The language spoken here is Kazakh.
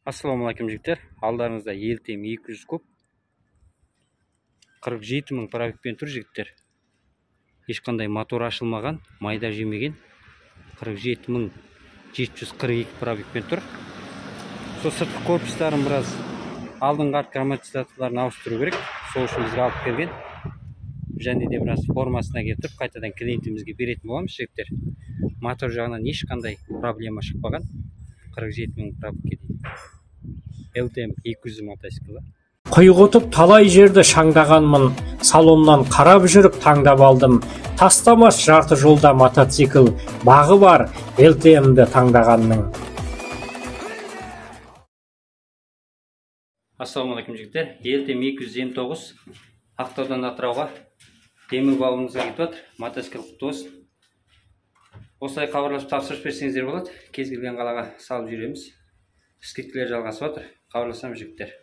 Ассалаумағалейкум жігіттер, алдарыңызда елтем 200 куб 47 мың пробегпен тұр жігіттер. Ешқандай мотор ашылмаған, майда жемеген, 47 742 пробегпен тұр. Сол сыртқы корпустарын біраз алдыңғы артқы амортизаторларын ауыстыру керек. Сол үшін бізге алып келген. Және де біраз формасына келтіріп, қайтадан клиентімізге беретін боламыз жігіттер. Мотор жағынан ешқандай проблема шықпаған. 47 мың пробегке дейін. LTM 200 мотоцикл. Құйғытып талай жерді шаңдағанмын, салоннан қарап жүріп таңдап алдым. Тастамас жарты жолда мотоцикл, бағы бар LTM-ді таңдағанның. Ассалаумағалейкум жігіттер, LTM 229 Ақтаудан Атырауға темір бауыңызға кетіп отыр. Мотоцикл құтты болсын. Осылай хабарласып тапсырыс берсеңіздер болады. Кез келген қалаға салып жүреміз. Скидкалар жалғасып отыр. Хабарласамыз жігіттер.